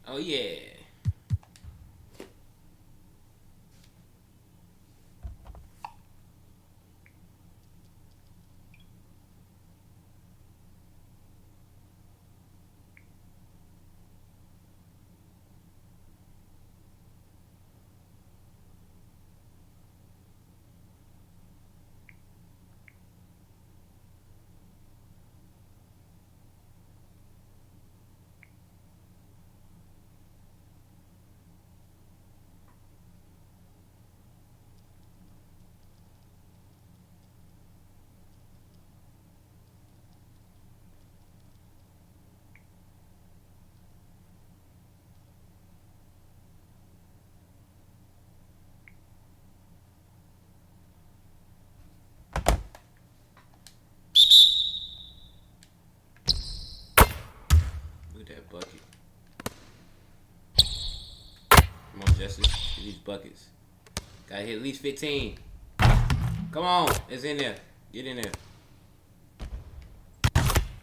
Oh yeah. Look at that bucket. Come on, Justice. Get these buckets. Gotta hit at least 15. Come on. It's in there. Get in there.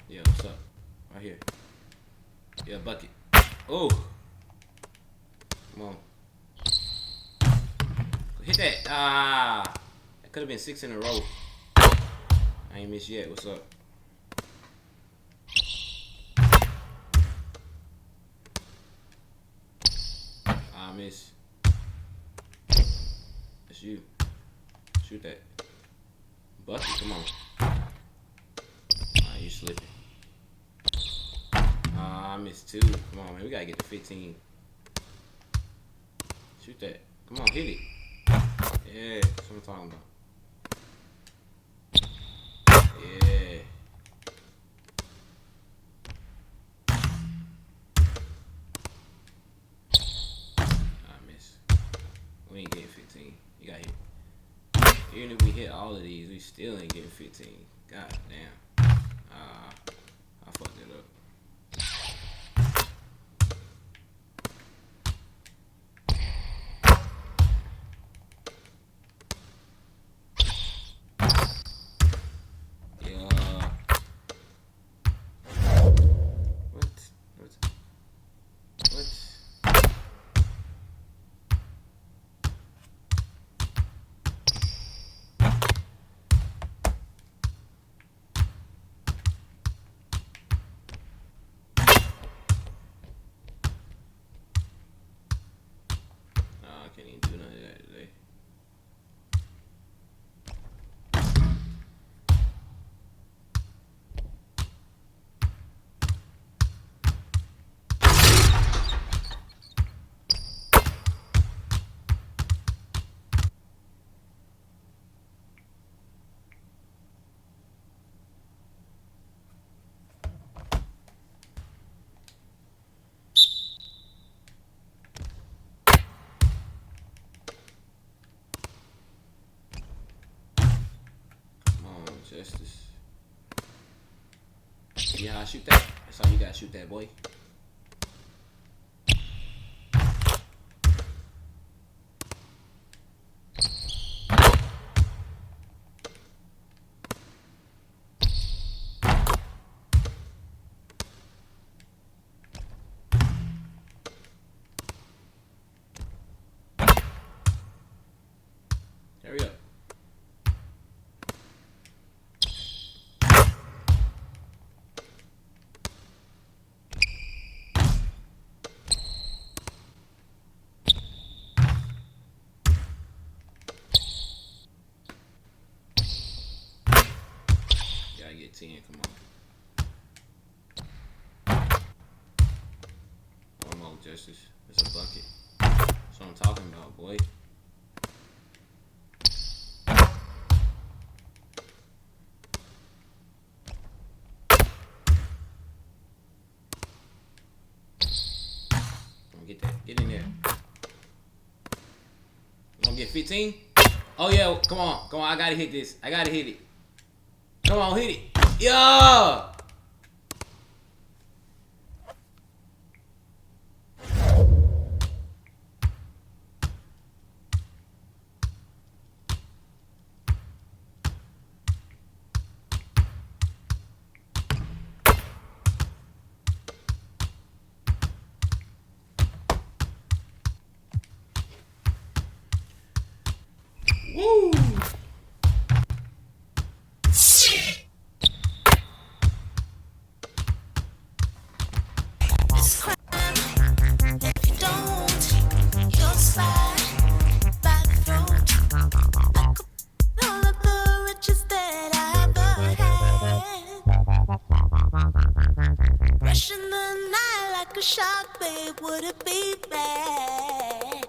Yeah, what's up? Right here. Yeah, bucket. Oh. Come on. Hit that. Ah. That could have been 6 in a row. I ain't missed yet. What's up? I miss. That's you. Shoot that. Bucket, come on. You slipping. I missed 2. Come on, man. We gotta get to 15. Shoot that. Come on, hit it. Yeah, that's what I'm talking about. Yeah. I miss. We ain't getting 15. You got hit. Even if we hit all of these, we still ain't getting 15. God damn. I fucked it up. I can't even do none of that today. Justice. Yeah, I shoot that. That's all you gotta shoot that, boy. Hurry up. Gotta get 10, come on. One more, Justice. It's a bucket. That's what I'm talking about, boy. Get that. Get in there. You gonna get 15? Oh yeah, come on. Come on, I gotta hit this. I gotta hit it. Come on, hit it. Yeah! Woo! Rushing the night like a shark, babe, would it be bad?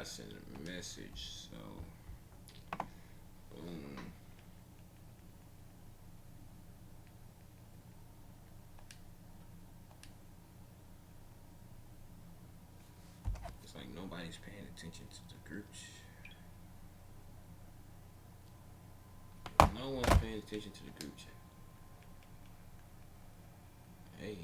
Send a message, so boom. It's like nobody's paying attention to the group chat. No one's paying attention to the group chat. Hey.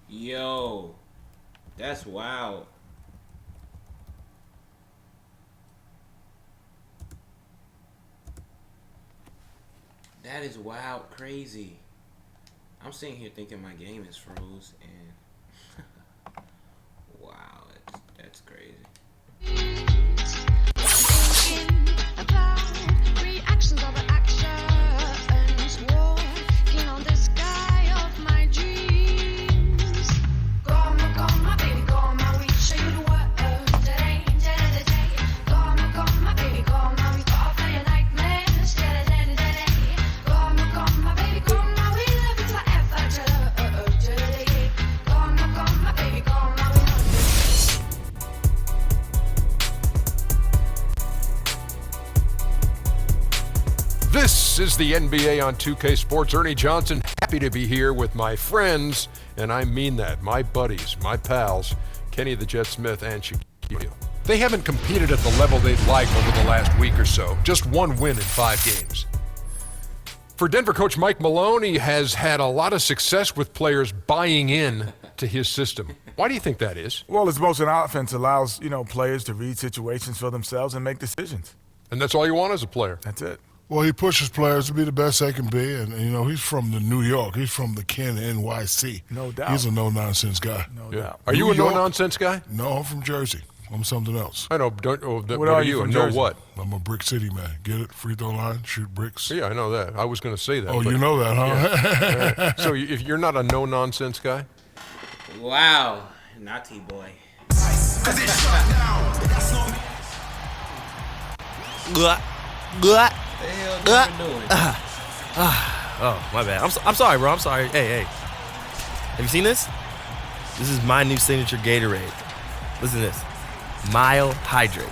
Yo, that's wild. That is wild, crazy. I'm sitting here thinking my game is froze, and wow, that's crazy. Reactions of actions, walking on the sky of my dreams. Come, my baby, come, we show you the world today. Come, my baby, come, we fall for your nightmares. Come, my baby, come, we live it forever today. Come, my baby, come, we know. This is the NBA on 2K Sports. Ernie Johnson, happy to be here with my friends, and I mean that, my buddies, my pals, Kenny the Jet Smith and Shaquille. They haven't competed at the level they'd like over the last week or so. Just one win in 5 games. For Denver coach Mike Malone, he has had a lot of success with players buying in to his system. Why do you think that is? Well, it's motion offense allows, players to read situations for themselves and make decisions. And that's all you want as a player. That's it. Well, he pushes players to be the best they can be, and he's from the New York. He's from the Ken NYC. No doubt. He's a no-nonsense guy. No doubt. Are you a no-nonsense guy? No, I'm from Jersey. I'm something else. I know. What are you? from Know Jersey? what? I'm a brick city man. Get it? Free throw line, shoot bricks. Yeah, I know that. I was going to say that. Oh, but- you know that, huh? Yeah. So if you're not a no-nonsense guy? Wow, naughty boy. Blah. What the hell you doing? Oh, my bad. I'm sorry, bro. I'm sorry. Hey. Have you seen this? This is my new signature Gatorade. Listen to this. Mile Hydrate.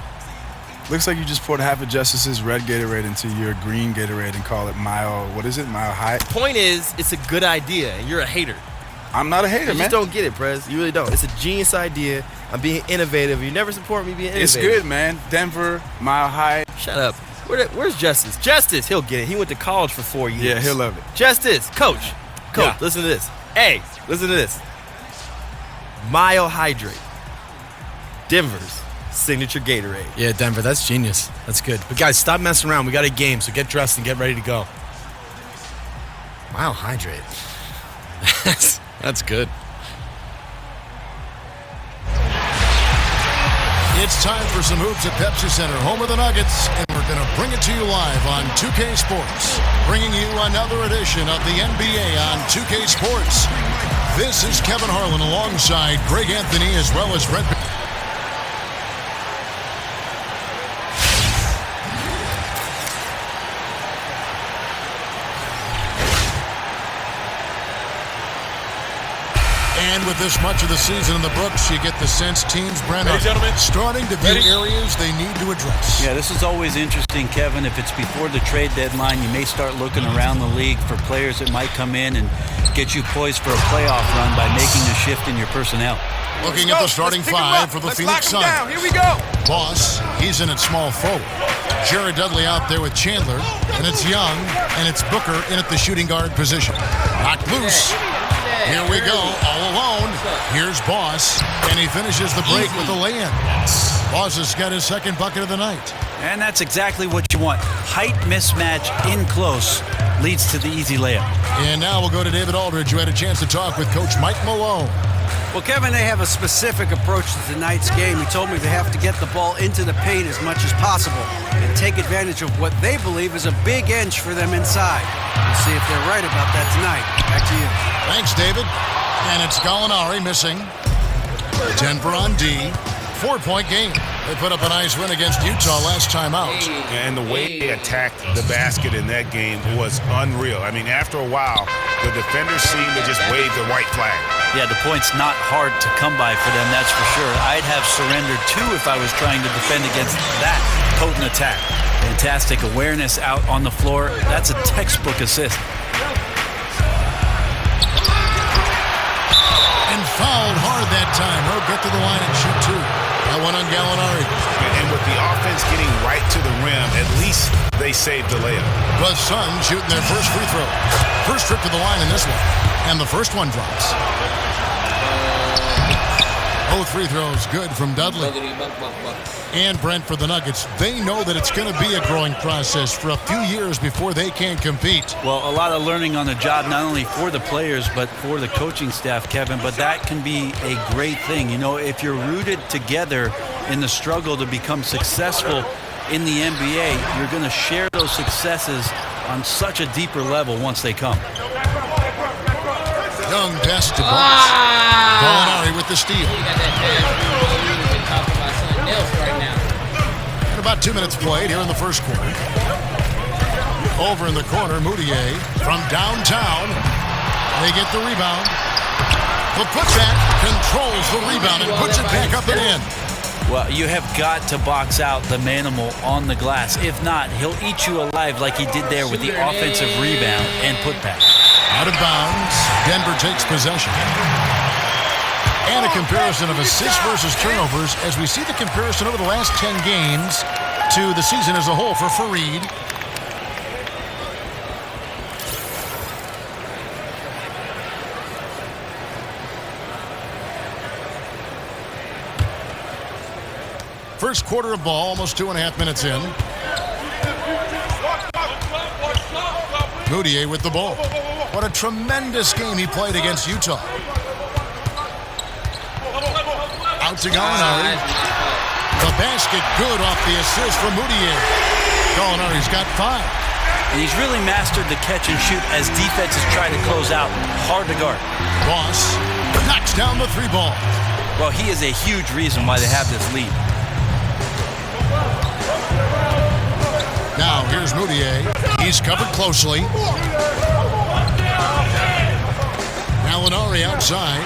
Looks like you just poured half of Justice's red Gatorade into your green Gatorade and call it Mile, what is it? Mile High? Point is, it's a good idea, and you're a hater. I'm not a hater, You man. just don't get it, Prez. You really don't. It's a genius idea. I'm being innovative. You never support me being innovative. It's good, man. Denver, Mile High. Shut up. Where's Justice? Justice, he'll get it. He went to college for 4 years. Yeah, he'll love it. Justice, coach, Yeah. listen to this. Hey, listen to this. Mile Hydrate. Denver's signature Gatorade. Yeah, Denver, that's genius. That's good. But guys, stop messing around. We got a game, so get dressed and get ready to go. Mile hydrate. That's good. It's time for some hoops at Pepsi Center, home of the Nuggets, and we're going to bring it to you live on 2K Sports, bringing you another edition of the NBA on 2K Sports. This is Kevin Harlan alongside Greg Anthony as well as Brett. And with this much of the season in the books, you get the sense teams, Brent, are starting to view areas they need to address. Yeah, this is always interesting, Kevin. If it's before the trade deadline, you may start looking around the league for players that might come in and get you poised for a playoff run by making a shift in your personnel. Looking at the starting five for the Phoenix Suns. Here we go. Boss, he's in at small forward. Jared Dudley out there with Chandler, and it's Young, and it's Booker in at the shooting guard position. Knocked loose. Here we go, all alone. Here's Boss, and he finishes the break with a lay-in. Boss has got his second bucket of the night. And that's exactly what you want. Height mismatch in close leads to the easy layup. And now we'll go to David Aldridge, who had a chance to talk with Coach Mike Malone. Well, Kevin, they have a specific approach to tonight's game. He told me they have to get the ball into the paint as much as possible and take advantage of what they believe is a big inch for them inside. We'll see if they're right about that tonight. Back to you. Thanks, David. And it's Gallinari missing. Denver on D. 4-point game. They put up a nice win against Utah last time out. And the way they attacked the basket in that game was unreal. I mean, after a while, the defenders seemed to just wave the white flag. Yeah, the point's not hard to come by for them, that's for sure. I'd have surrendered too if I was trying to defend against that potent attack. Fantastic awareness out on the floor. That's a textbook assist. And fouled hard that time. He'll get to the line and shoot two. That one on Gallinari. And with the offense getting right to the rim, at least they saved the layup. The Suns shooting their first free throw. First trip to the line in this one. And the first one drops. Both free throws good from Dudley. And Brent for the Nuggets. They know that it's going to be a growing process for a few years before they can compete. Well, a lot of learning on the job, not only for the players, but for the coaching staff, Kevin. But that can be a great thing. You know, if you're rooted together in the struggle to become successful in the NBA, you're going to share those successes on such a deeper level once they come. Young pass to Boss. Gallinari with the steal. And about 2 minutes played here in the first quarter. Over in the corner, Moutier from downtown. They get the rebound. The putback controls the rebound and puts it back up and in. Well, you have got to box out the manimal on the glass. If not, he'll eat you alive like he did there with the offensive rebound and putback. Out of bounds. Denver takes possession. And a comparison of assists versus turnovers as we see the comparison over the last 10 games to the season as a whole for Fareed. First quarter of ball, almost 2.5 minutes in. Moutier with the ball. What a tremendous game he played against Utah. Out to Gallinari. The basket good off the assist from Moutier. Gallinari's got 5. And he's really mastered the catch and shoot as defenses try to close out. Hard to guard. Boss knocks down the 3 ball. Well, he is a huge reason why they have this lead. Now here's Moutier. He's covered closely. Gallinari outside.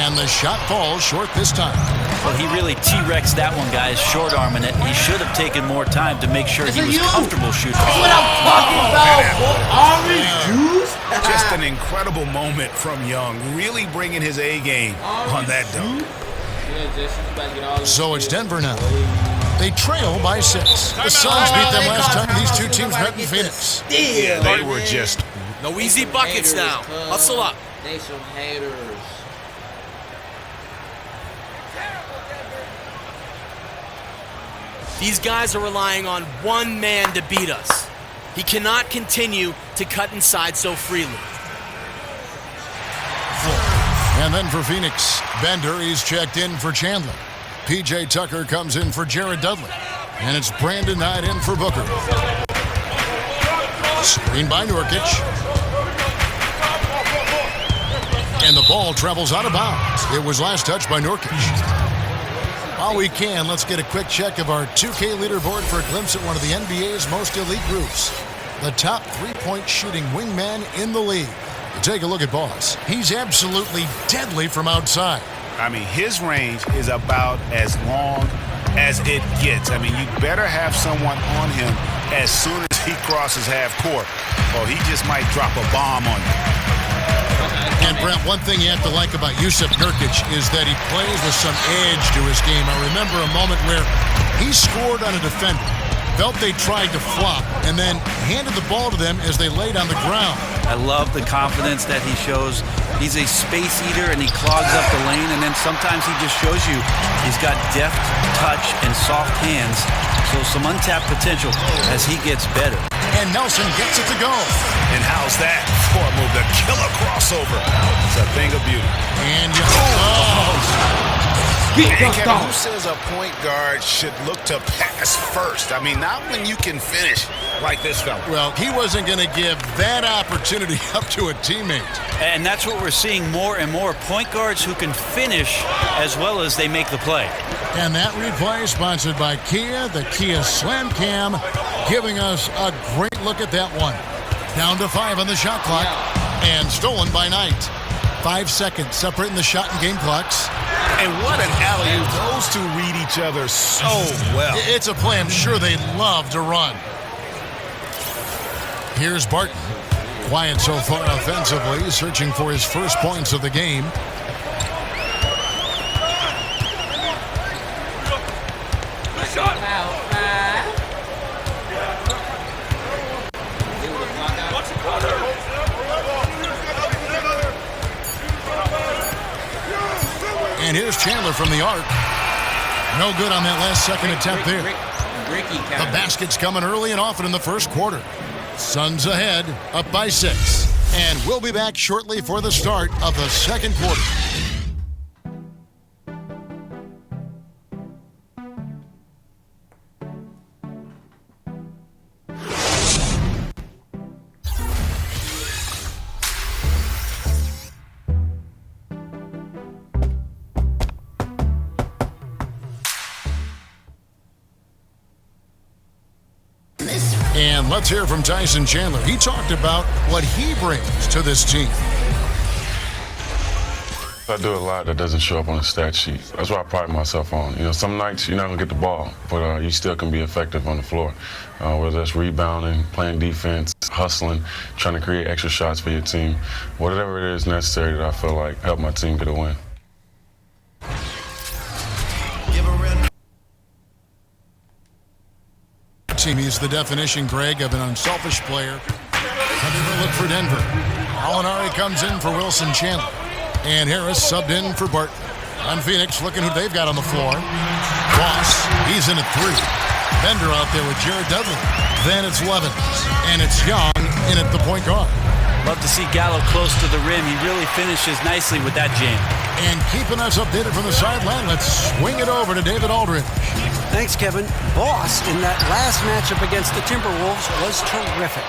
And the shot falls short this time. Well, he really T-Rexed that one, guys, short-arming it. He should have taken more time to make sure he was comfortable shooting. That's what I'm talking about. Orange juice. Just an incredible moment from Young, really bringing his A game on that dunk. So it's Denver now. They trail by 6. The Suns beat them last time these two teams met in Phoenix. Yeah, they were just... No easy buckets now. Hustle up. They some haters. These guys are relying on one man to beat us. He cannot continue to cut inside so freely. And then for Phoenix, Bender, he's checked in for Chandler. P.J. Tucker comes in for Jared Dudley. And it's Brandon Knight in for Booker. Screen by Nurkic. And the ball travels out of bounds. It was last touched by Nurkic. While we can, let's get a quick check of our 2K leaderboard for a glimpse at one of the NBA's most elite groups. The top three-point shooting wingman in the league. Take a look at Boss. He's absolutely deadly from outside. I mean, his range is about as long as it gets. I mean, you better have someone on him as soon as he crosses half court, or he just might drop a bomb on you. And, Brent, one thing you have to like about Jusuf Nurkic is that he plays with some edge to his game. I remember a moment where he scored on a defender, felt they tried to flop, and then handed the ball to them as they laid on the ground. I love the confidence that he shows. He's a space eater, and he clogs up the lane, and then sometimes he just shows you he's got deft touch and soft hands, so some untapped potential as he gets better. And Nelson gets it to go. And how's that for a move? The killer crossover. It's a thing of beauty. And And Kevin, who says a point guard should look to pass first? I mean, not when you can finish like this fella. Well, he wasn't going to give that opportunity up to a teammate. And that's what we're seeing more and more. Point guards who can finish as well as they make the play. And that replay sponsored by Kia, the Kia Slam Cam, giving us a great look at that one. Down to 5 on the shot clock, and stolen by Knight. 5 seconds separating the shot and game clocks. And what an alley-oop. Those two read each other so well. It's a play I'm sure they love to run. Here's Barton. Quiet so far offensively, searching for his first points of the game. And here's Chandler from the arc. No good on that last second attempt there. The basket's coming early and often in the first quarter. Suns ahead, up by 6. And we'll be back shortly for the start of the second quarter. And let's hear from Tyson Chandler. He talked about what he brings to this team. I do a lot that doesn't show up on the stat sheet. That's what I pride myself on. You know, some nights you're not going to get the ball, but you still can be effective on the floor. Whether that's rebounding, playing defense, hustling, trying to create extra shots for your team. Whatever it is necessary that I feel like help my team get a win. He's the definition, Greg, of an unselfish player. Having a look for Denver. Alinari comes in for Wilson Chandler. And Harris subbed in for Barton. On Phoenix, looking who they've got on the floor. Boss, he's in at 3. Bender out there with Jared Dudley. Then it's Levins. And it's Young in at the point guard. Love to see Gallo close to the rim. He really finishes nicely with that jam. And keeping us updated from the sideline, let's swing it over to David Aldridge. Thanks, Kevin. Boss in that last matchup against the Timberwolves was terrific.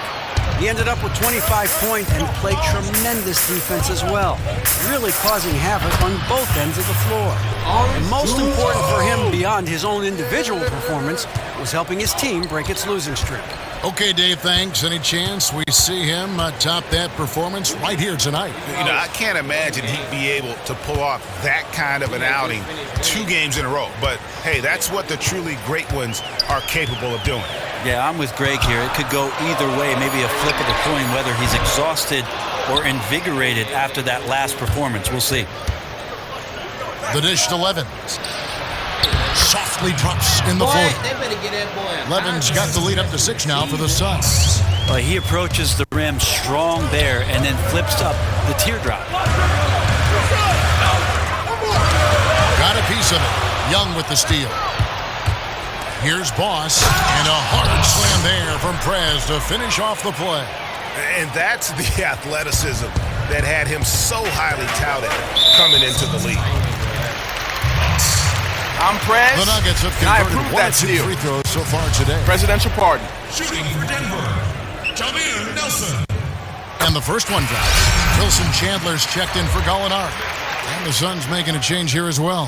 He ended up with 25 points and played tremendous defense as well, really causing havoc on both ends of the floor. And most important for him beyond his own individual performance was helping his team break its losing streak. Okay, Dave, thanks. Any chance we see him top that performance right here tonight? You know, I can't imagine he'd be able to pull off that kind of an outing 2 games in a row. But, hey, that's what the truly great ones are capable of doing. Yeah, I'm with Greg here. It could go either way, maybe a flip of the coin, whether he's exhausted or invigorated after that last performance. We'll see. The dish to Levins. Softly drops in the floor. Levins got the lead up to 6 now for the Suns. Well, he approaches the rim strong there and then flips up the teardrop. Got a piece of it. Young with the steal. Here's Boss, and a hard slam there from Prez to finish off the play. And that's the athleticism that had him so highly touted coming into the league. I'm Prez. The Nuggets have I converted approve 1 that of 2 steal. free throws so far today. Presidential pardon. Shooting for Denver, Jameer Nelson. And the first one drops. Wilson Chandler's checked in for Gallinari. And the Suns making a change here as well.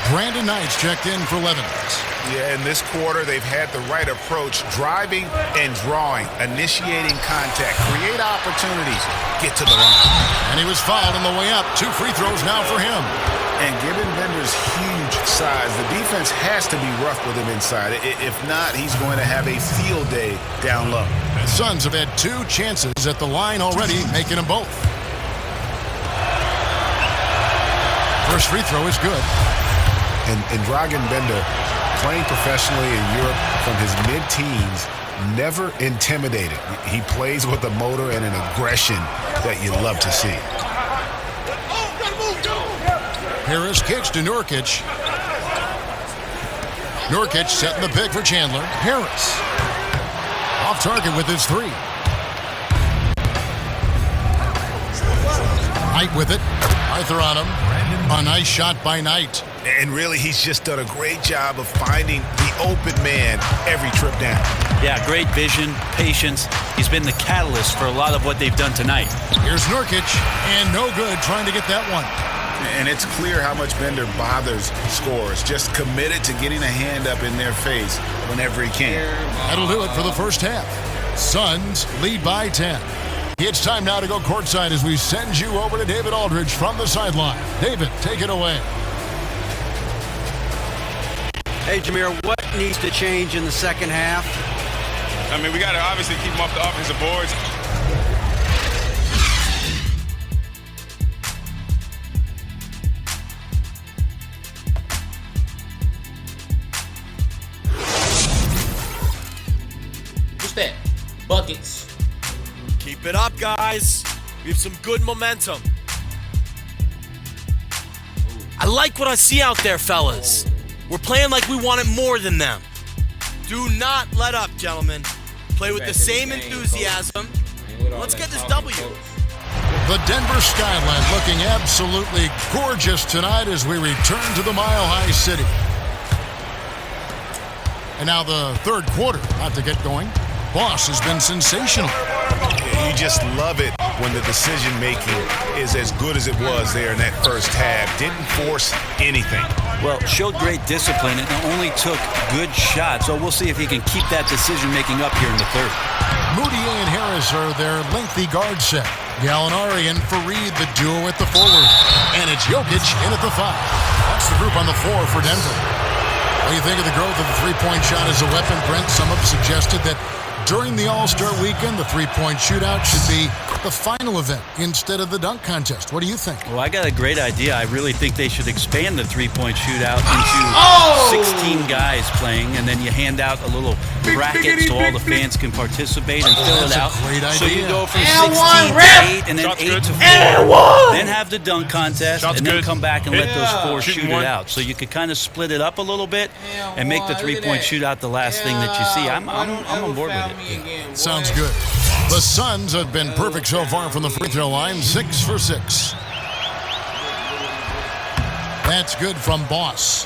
Brandon Knight's checked in for Levinson. Yeah, in this quarter, they've had the right approach, driving and drawing, initiating contact, create opportunities, get to the line. And he was fouled on the way up. 2 free throws now for him. And given Bender's huge size, the defense has to be rough with him inside. If not, he's going to have a field day down low. The Suns have had 2 chances at the line already, making them both. First free throw is good. And Dragan Bender, playing professionally in Europe from his mid-teens, never intimidated. He plays with a motor and an aggression that you love to see. Harris kicks to Nurkic. Nurkic setting the pick for Chandler. Harris off target with his 3. Knight with it. Arthur on him. A nice shot by Knight. And really, he's just done a great job of finding the open man every trip down. Yeah, great vision, patience. He's been the catalyst for a lot of what they've done tonight. Here's Nurkic, and no good trying to get that one. And it's clear how much Bender bothers scorers, just committed to getting a hand up in their face whenever he can. That'll do it for the first half. Suns lead by 10. It's time now to go courtside as we send you over to David Aldridge from the sideline. David, take it away. Hey, Jameer, what needs to change in the second half? I mean, we got to obviously keep them off the offensive boards. What's that? Buckets. Keep it up, guys. We have some good momentum. I like what I see out there, fellas. We're playing like we want it more than them. Do not let up, gentlemen. Play with the same enthusiasm. Let's get this W. The Denver skyline looking absolutely gorgeous tonight as we return to the Mile High City. And now the third quarter about to get going. Boss has been sensational. You just love it when the decision-making is as good as it was there in that first half. Didn't force anything. Well, showed great discipline and only took good shots. So we'll see if he can keep that decision-making up here in the third. Moutier and Harris are their lengthy guard set. Gallinari and Fareed the duo at the forward. And it's Jokic in at the 5. That's the group on the floor for Denver. What do you think of the growth of the three-point shot as a weapon, Brent? Some have suggested that during the All-Star weekend, the three-point shootout should be the final event instead of the dunk contest. What do you think? Well, I got a great idea. I really think they should expand the three-point shootout into 16 guys playing, and then you hand out a little bracket so all the fans can participate and fill it out. Great idea. So you go from 16 to 8 and then 8 to 4. Then have the dunk contest and then come back and let those 4 shoot it out. So you could kind of split it up a little bit and make the three-point shootout the last thing that you see. I'm on board with it. Sounds good. The Suns have been perfect so far from the free throw line, 6 for 6. That's good from Boss.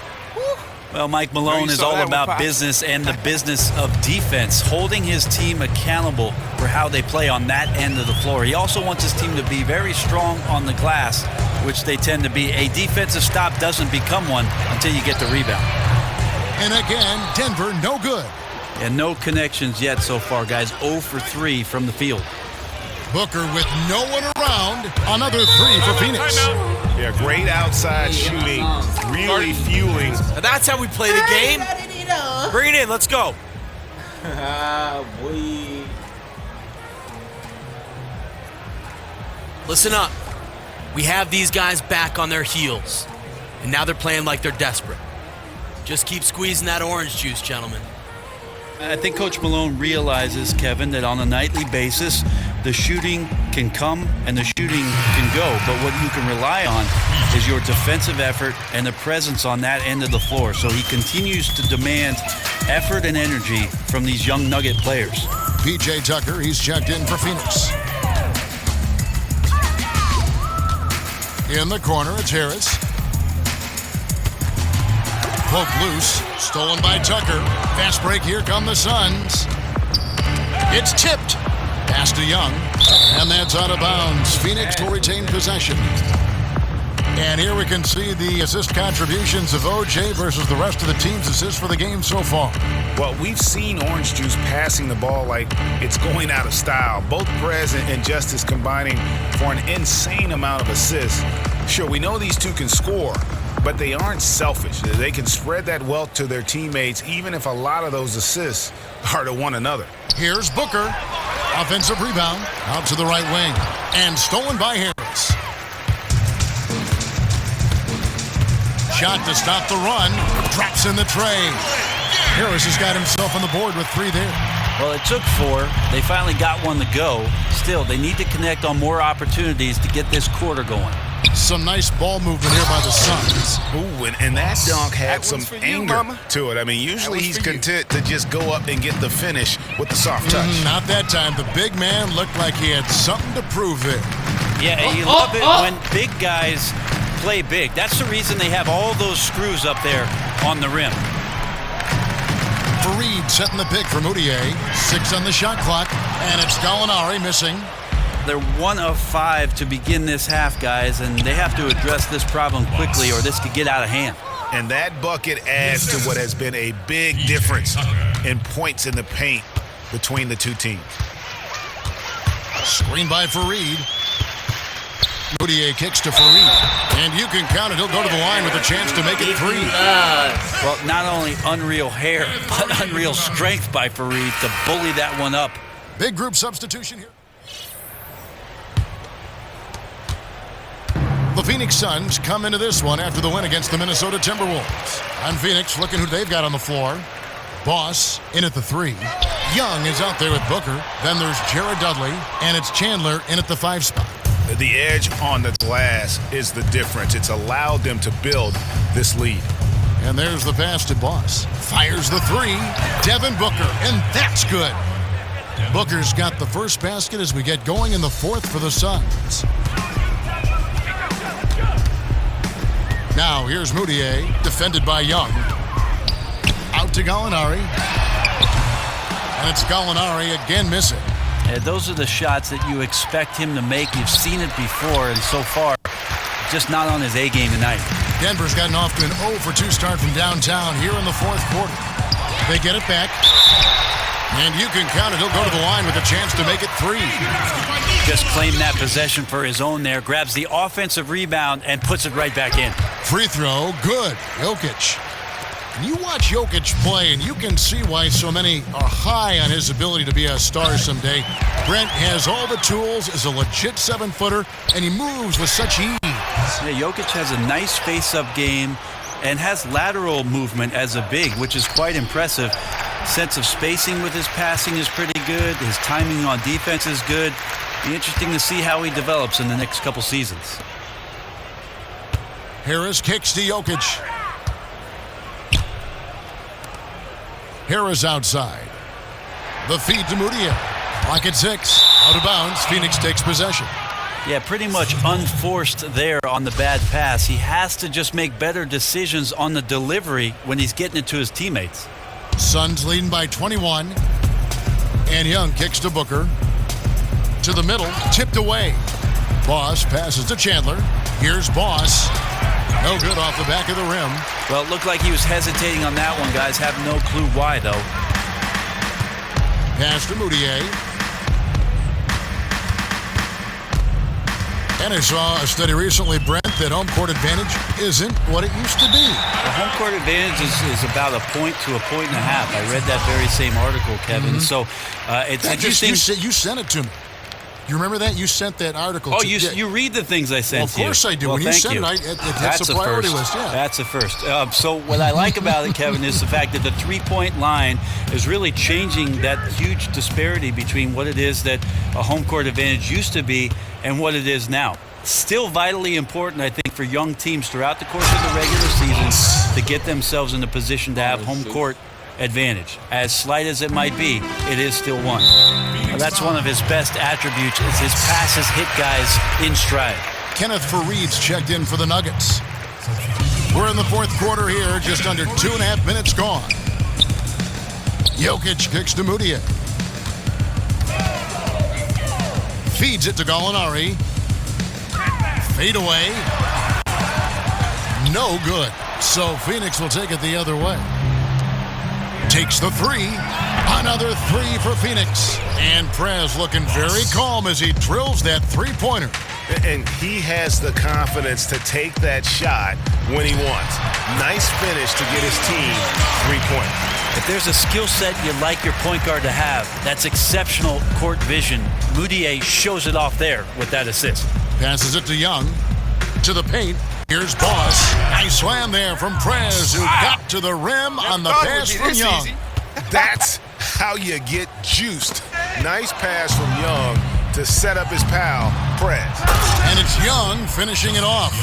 Well, Mike Malone is all about business and the business of defense, holding his team accountable for how they play on that end of the floor. He also wants his team to be very strong on the glass, which they tend to be. A defensive stop doesn't become one until you get the rebound. And again, Denver no good. And no connections yet so far, guys. 0 for 3 from the field. Booker with no one around. Another 3 for Phoenix. Yeah, great outside shooting. Really fueling. And that's how we play the game. Bring it in. Let's go. Boy. Listen up. We have these guys back on their heels. And now they're playing like they're desperate. Just keep squeezing that orange juice, gentlemen. I think Coach Malone realizes, Kevin, that on a nightly basis, the shooting can come and the shooting can go. But what you can rely on is your defensive effort and the presence on that end of the floor. So he continues to demand effort and energy from these young Nugget players. P.J. Tucker, he's checked in for Phoenix. In the corner, it's Harris. Poked loose, stolen by Tucker. Fast break, here come the Suns. It's tipped. Pass to Young, and that's out of bounds. Phoenix will retain possession. And here we can see the assist contributions of O.J. versus the rest of the team's assists for the game so far. Well, we've seen Orange Juice passing the ball like it's going out of style. Both Perez and Justice combining for an insane amount of assists. Sure, we know these two can score, but they aren't selfish. They can spread that wealth to their teammates, even if a lot of those assists are to one another. Here's Booker. Offensive rebound out to the right wing. And stolen by Harris. Shot to stop the run. Drops in the tray. Harris has got himself on the board with 3 there. Well, it took 4. They finally got one to go. Still, they need to connect on more opportunities to get this quarter going. Some nice ball movement here by the Suns. Ooh, and that dunk had some anger to it. I mean, usually he's content to just go up and get the finish with the soft touch. Not that time. The big man looked like he had something to prove there. Yeah, you love it when big guys play big. That's the reason they have all those screws up there on the rim. Fareed setting the pick for Moutier. 6 on the shot clock, and it's Gallinari missing. They're 1 of 5 to begin this half, guys, and they have to address this problem quickly or this could get out of hand. And that bucket adds to what has been a big difference in points in the paint between the two teams. Screen by Fareed. Moutier kicks to Fareed. And you can count it. He'll go to the line with a chance to make it 3. Well, not only unreal hair, but unreal strength by Fareed to bully that one up. Big group substitution here. The Phoenix Suns come into this one after the win against the Minnesota Timberwolves. On Phoenix, looking who they've got on the floor. Boss in at the 3. Young is out there with Booker. Then there's Jared Dudley, and it's Chandler in at the 5 spot. The edge on the glass is the difference. It's allowed them to build this lead. And there's the pass to Boss. Fires the 3. Devin Booker, and that's good. Booker's got the first basket as we get going in the 4th for the Suns. Now here's Moutier, defended by Young. Out to Gallinari. And it's Gallinari again missing. Yeah, those are the shots that you expect him to make. You've seen it before, and so far, just not on his A game tonight. Denver's gotten off to an 0 for 2 start from downtown here in the 4th quarter. They get it back. And you can count it. He'll go to the line with a chance to make it 3. Just claimed that possession for his own there. Grabs the offensive rebound and puts it right back in. Free throw, good. Jokic. And you watch Jokic play, and you can see why so many are high on his ability to be a star someday. Brent has all the tools, is a legit 7-footer, and he moves with such ease. Yeah, Jokic has a nice face-up game and has lateral movement as a big, which is quite impressive. Sense of spacing with his passing is pretty good. His timing on defense is good. Be interesting to see how he develops in the next couple seasons. Harris kicks to Jokic. Harris outside. The feed to Moutier. Clock at 6. Out of bounds. Phoenix takes possession. Yeah, pretty much unforced there on the bad pass. He has to just make better decisions on the delivery when he's getting it to his teammates. Suns leading by 21. And Young kicks to Booker. To the middle. Tipped away. Boss passes to Chandler. Here's Boss. No good off the back of the rim. Well, it looked like he was hesitating on that one, guys. Have no clue why, though. Pass to Moutier. And I saw a study recently, Brent, that home court advantage isn't what it used to be. The home court advantage is about a point to a point and a half. I read that very same article, Kevin. So it's interesting. You sent it to me. You remember that? You sent that article. Oh, you read the things I sent to you. Well, of course I do. Well, when you send it, it hits the priority list. Yeah. That's a first. So what I like about it, Kevin, is the fact that the three-point line is really changing that huge disparity between what it is that a home court advantage used to be and what it is now. Still vitally important, I think, for young teams throughout the course of the regular season to get themselves in a position to have home court advantage. As slight as it might be, it is still one. That's one of his best attributes is his passes hit guys in stride. Kenneth Faried's checked in for the Nuggets. We're in the fourth quarter here, just under 2.5 minutes gone. Jokic kicks to Moutier. Feeds it to Gallinari. Fade away. No good. So Phoenix will take it the other way. Takes the three. Another three for Phoenix. And Prez looking very calm as he drills that three-pointer. And he has the confidence to take that shot when he wants. Nice finish to get his team 3-point. If there's a skill set you'd like your point guard to have, that's exceptional court vision. Moutier shows it off there with that assist. Passes it to Young. To the paint. Here's Boss. Nice slam there from Prez, who got to the rim on the pass from Young. That's how you get juiced. Nice pass from Young to set up his pal, Prez. And it's Young finishing it off.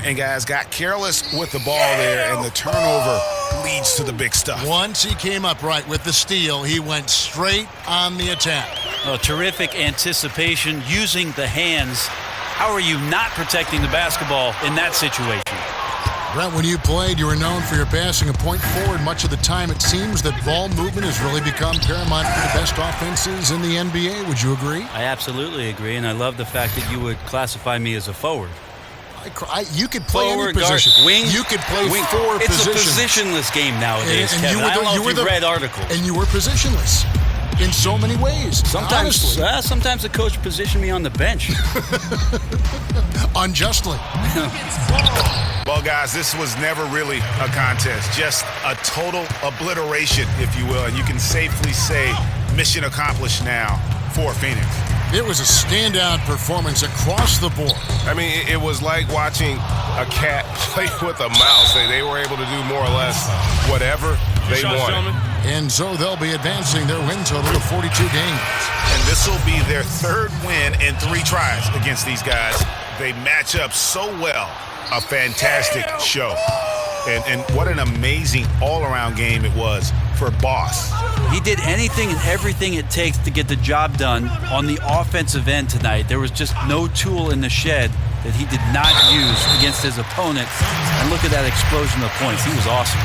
And guys got careless with the ball there, and the turnover leads to the big stuff. Once he came up right with the steal, he went straight on the attack. Oh, terrific anticipation using the hands. How are you not protecting the basketball in that situation? Brent, when you played, you were known for your passing a point forward. Much of the time, it seems that ball movement has really become paramount for the best offenses in the NBA. Would you agree? I absolutely agree, and I love the fact that you would classify me as a forward. You could play forward, any position. Guard, wing, you could play wing. four it's positions. It's a positionless game nowadays, and Kevin. I don't know if you've read articles. And you were positionless in so many ways. Sometimes the coach positioned me on the bench. Unjustly. Well, guys, this was never really a contest. Just a total obliteration, if you will. And you can safely say mission accomplished now for Phoenix. It was a standout performance across the board. I mean, it was like watching a cat play with a mouse. They were able to do more or less whatever they wanted. And so they'll be advancing their win total to 42 games. And this will be their third win in 3 tries against these guys. They match up so well. A fantastic show. And what an amazing all-around game it was for Boss. He did anything and everything it takes to get the job done on the offensive end tonight. There was just no tool in the shed that he did not use against his opponent. And look at that explosion of points. He was awesome.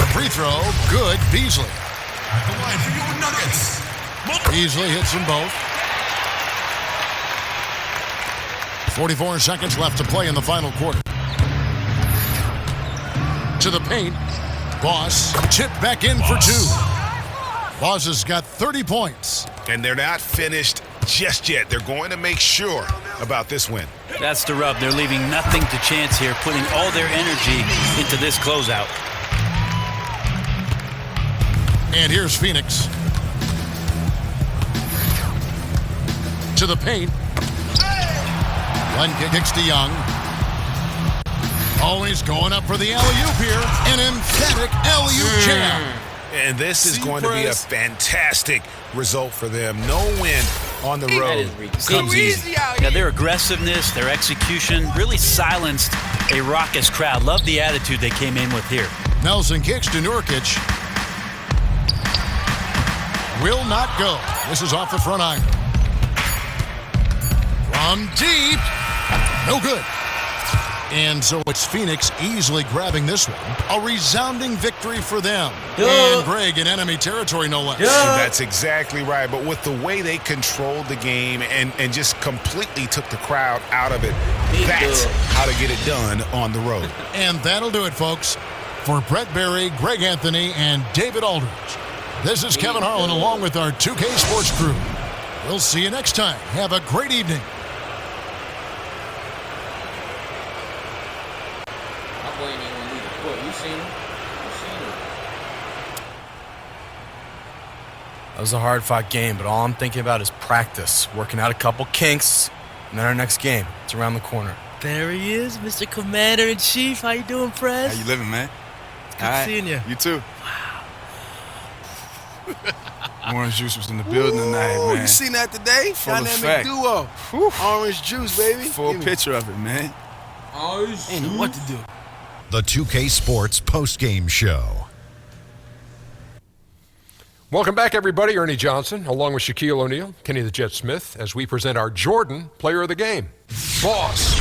The free throw, good, Beasley. Beasley hits them both. 44 seconds left to play in the final quarter. To the paint. Boss chipped back in for 2. Boss has got 30 points. And they're not finished just yet. They're going to make sure about this win. That's the rub. They're leaving nothing to chance here, putting all their energy into this closeout. And here's Phoenix. To the paint. One kicks to Young. Always going up for the alley-oop here. An emphatic alley-oop jam. And this is going to be a fantastic result for them. No win on the road comes easy. Yeah, their aggressiveness, their execution really silenced a raucous crowd. Love the attitude they came in with here. Nelson kicks to Nurkic. Will not go. This is off the front iron. From deep. No good. And so it's Phoenix easily grabbing this one. A resounding victory for them. And Greg in enemy territory, no less. That's exactly right. But with the way they controlled the game and just completely took the crowd out of it, that's how to get it done on the road. And that'll do it, folks. For Brett Berry, Greg Anthony, and David Aldridge, this is Kevin Harlan along with our 2K Sports crew. We'll see you next time. Have a great evening. That was a hard-fought game, but all I'm thinking about is practice, working out a couple kinks, and then our next game. It's around the corner. There he is, Mr. Commander-in-Chief. How you doing, Prez? How you living, man? It's good seeing you. You too. Wow. Orange Juice was in the building tonight, man. You seen that today? Full Dynamic effect. duo. Whew. Orange Juice, baby. Full picture of it, man. Ain't know what to do. The 2K Sports postgame show. Welcome back, everybody. Ernie Johnson, along with Shaquille O'Neal, Kenny the Jet Smith, as we present our Jordan Player of the Game. Boss.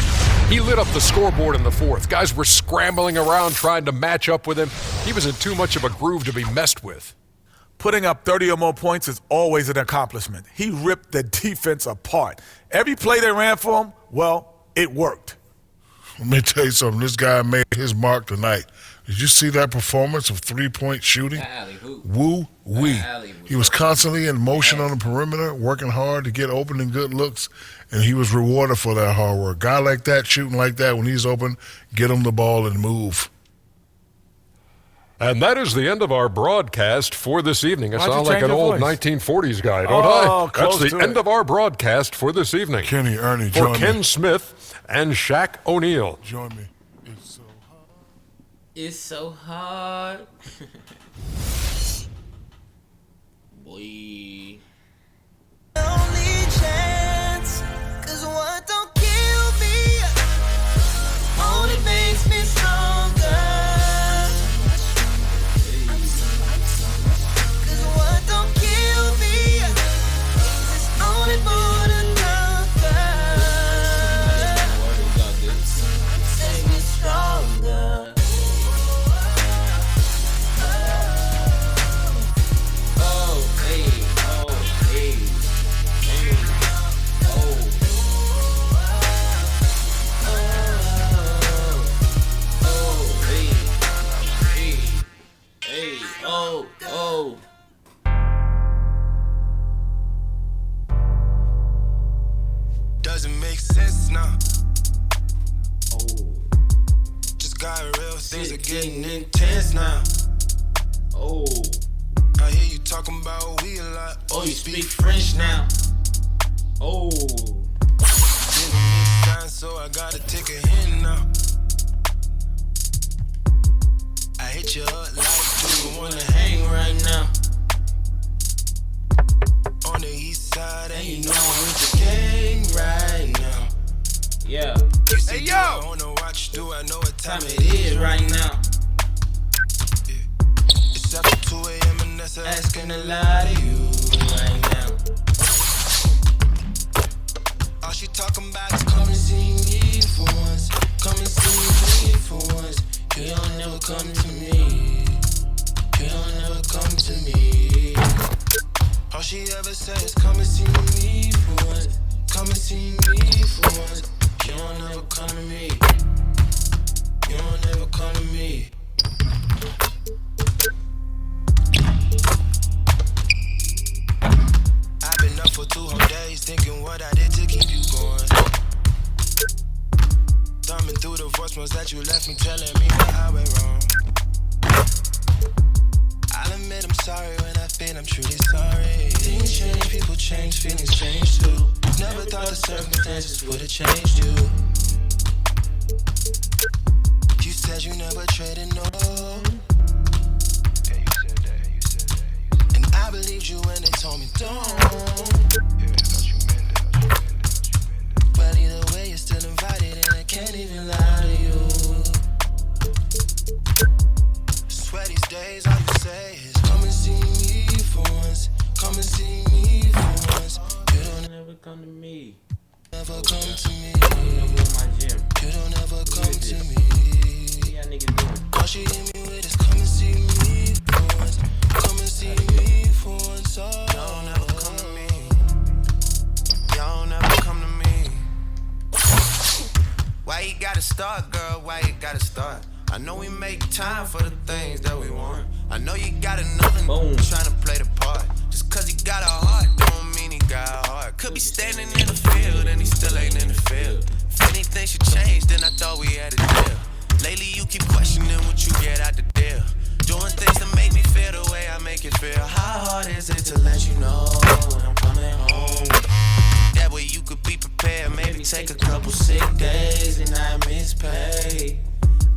He lit up the scoreboard in the fourth. Guys were scrambling around trying to match up with him. He was in too much of a groove to be messed with. Putting up 30 or more points is always an accomplishment. He ripped the defense apart. Every play they ran for him, well, it worked. Let me tell you something. This guy made his mark tonight. Did you see that performance of three-point shooting? Woo-wee. He was constantly in motion on the perimeter, working hard to get open and good looks, and he was rewarded for that hard work. Guy like that, shooting like that, when he's open, get him the ball and move. And that is the end of our broadcast for this evening. I sound like an old 1940s guy, don't I? That's the end of our broadcast for this evening. Kenny, Ernie, join me. For Ken Smith and Shaq O'Neal. Join me. It's so hard. Boy. Only chance, 'cause what don't kill me only makes me stronger. 'Cause what don't kill me is only more than conquer. Make me stronger. Oh. Doesn't make sense now. Just got real, things are getting intense now. I hear you talking about we a lot. Oh, you speak French now. So I gotta take a hint now. I hit you up like do you wanna hang right now? On the east side, and you know I'm with the gang right now. Yeah. You say, hey, yo! On the watch, do I know what time it is right now? It's after 2 a.m. and that's asking a lot of you right now. All she talking about is come and see me for once. Come and see me for once. You don't never come to me. You don't never come to me. All she ever says, come and see me for once. Come and see me for once. You don't never come to me. You don't never come to me. I've been up for 2 whole days thinking what I did to keep you going. Thumbing through the voicemails that you left me, telling me what I went wrong. I'll admit I'm sorry when I feel I'm truly sorry. Things change, people change, feelings change too. Never thought the circumstances would have changed you. You said you never traded no. Yeah, you said that. And I believed you when they told me don't. Yeah, I thought you meant it. But either way, you're still invited, and I can't even lie to you. Swear these days, all you say is come and see me for once. Come and see me for once. You don't never come to me. Never come to me. You know, in my gym. You don't ever come to me. What y'all niggas doing? All she hit me with is come and see me for once. Come and see me for once. Oh. Y'all never come to me. Y'all never come to me. Why you gotta start, girl? Why you gotta start? I know we make time for the things that we want. I know you got another trying to play the part. Just cause he got a heart don't mean he got a heart. Could be standing in the field and he still ain't in the field. If anything should change, then I thought we had a deal. Lately you keep questioning what you get out the deal. Doing things to make me feel the way I make it feel. How hard is it to let you know when I'm coming home? That way you could be prepared. Maybe take a couple sick days and not miss pay.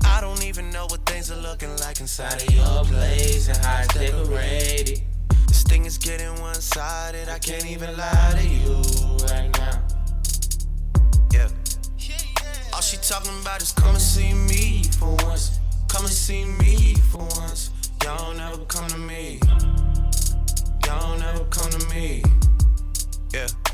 I don't even know what things are looking like inside of your place and how it's decorated. This thing is getting one-sided. I can't even lie to you right now. Yeah. All she talking about is come and see me for once. Come and see me for once. Y'all never come to me. Yeah.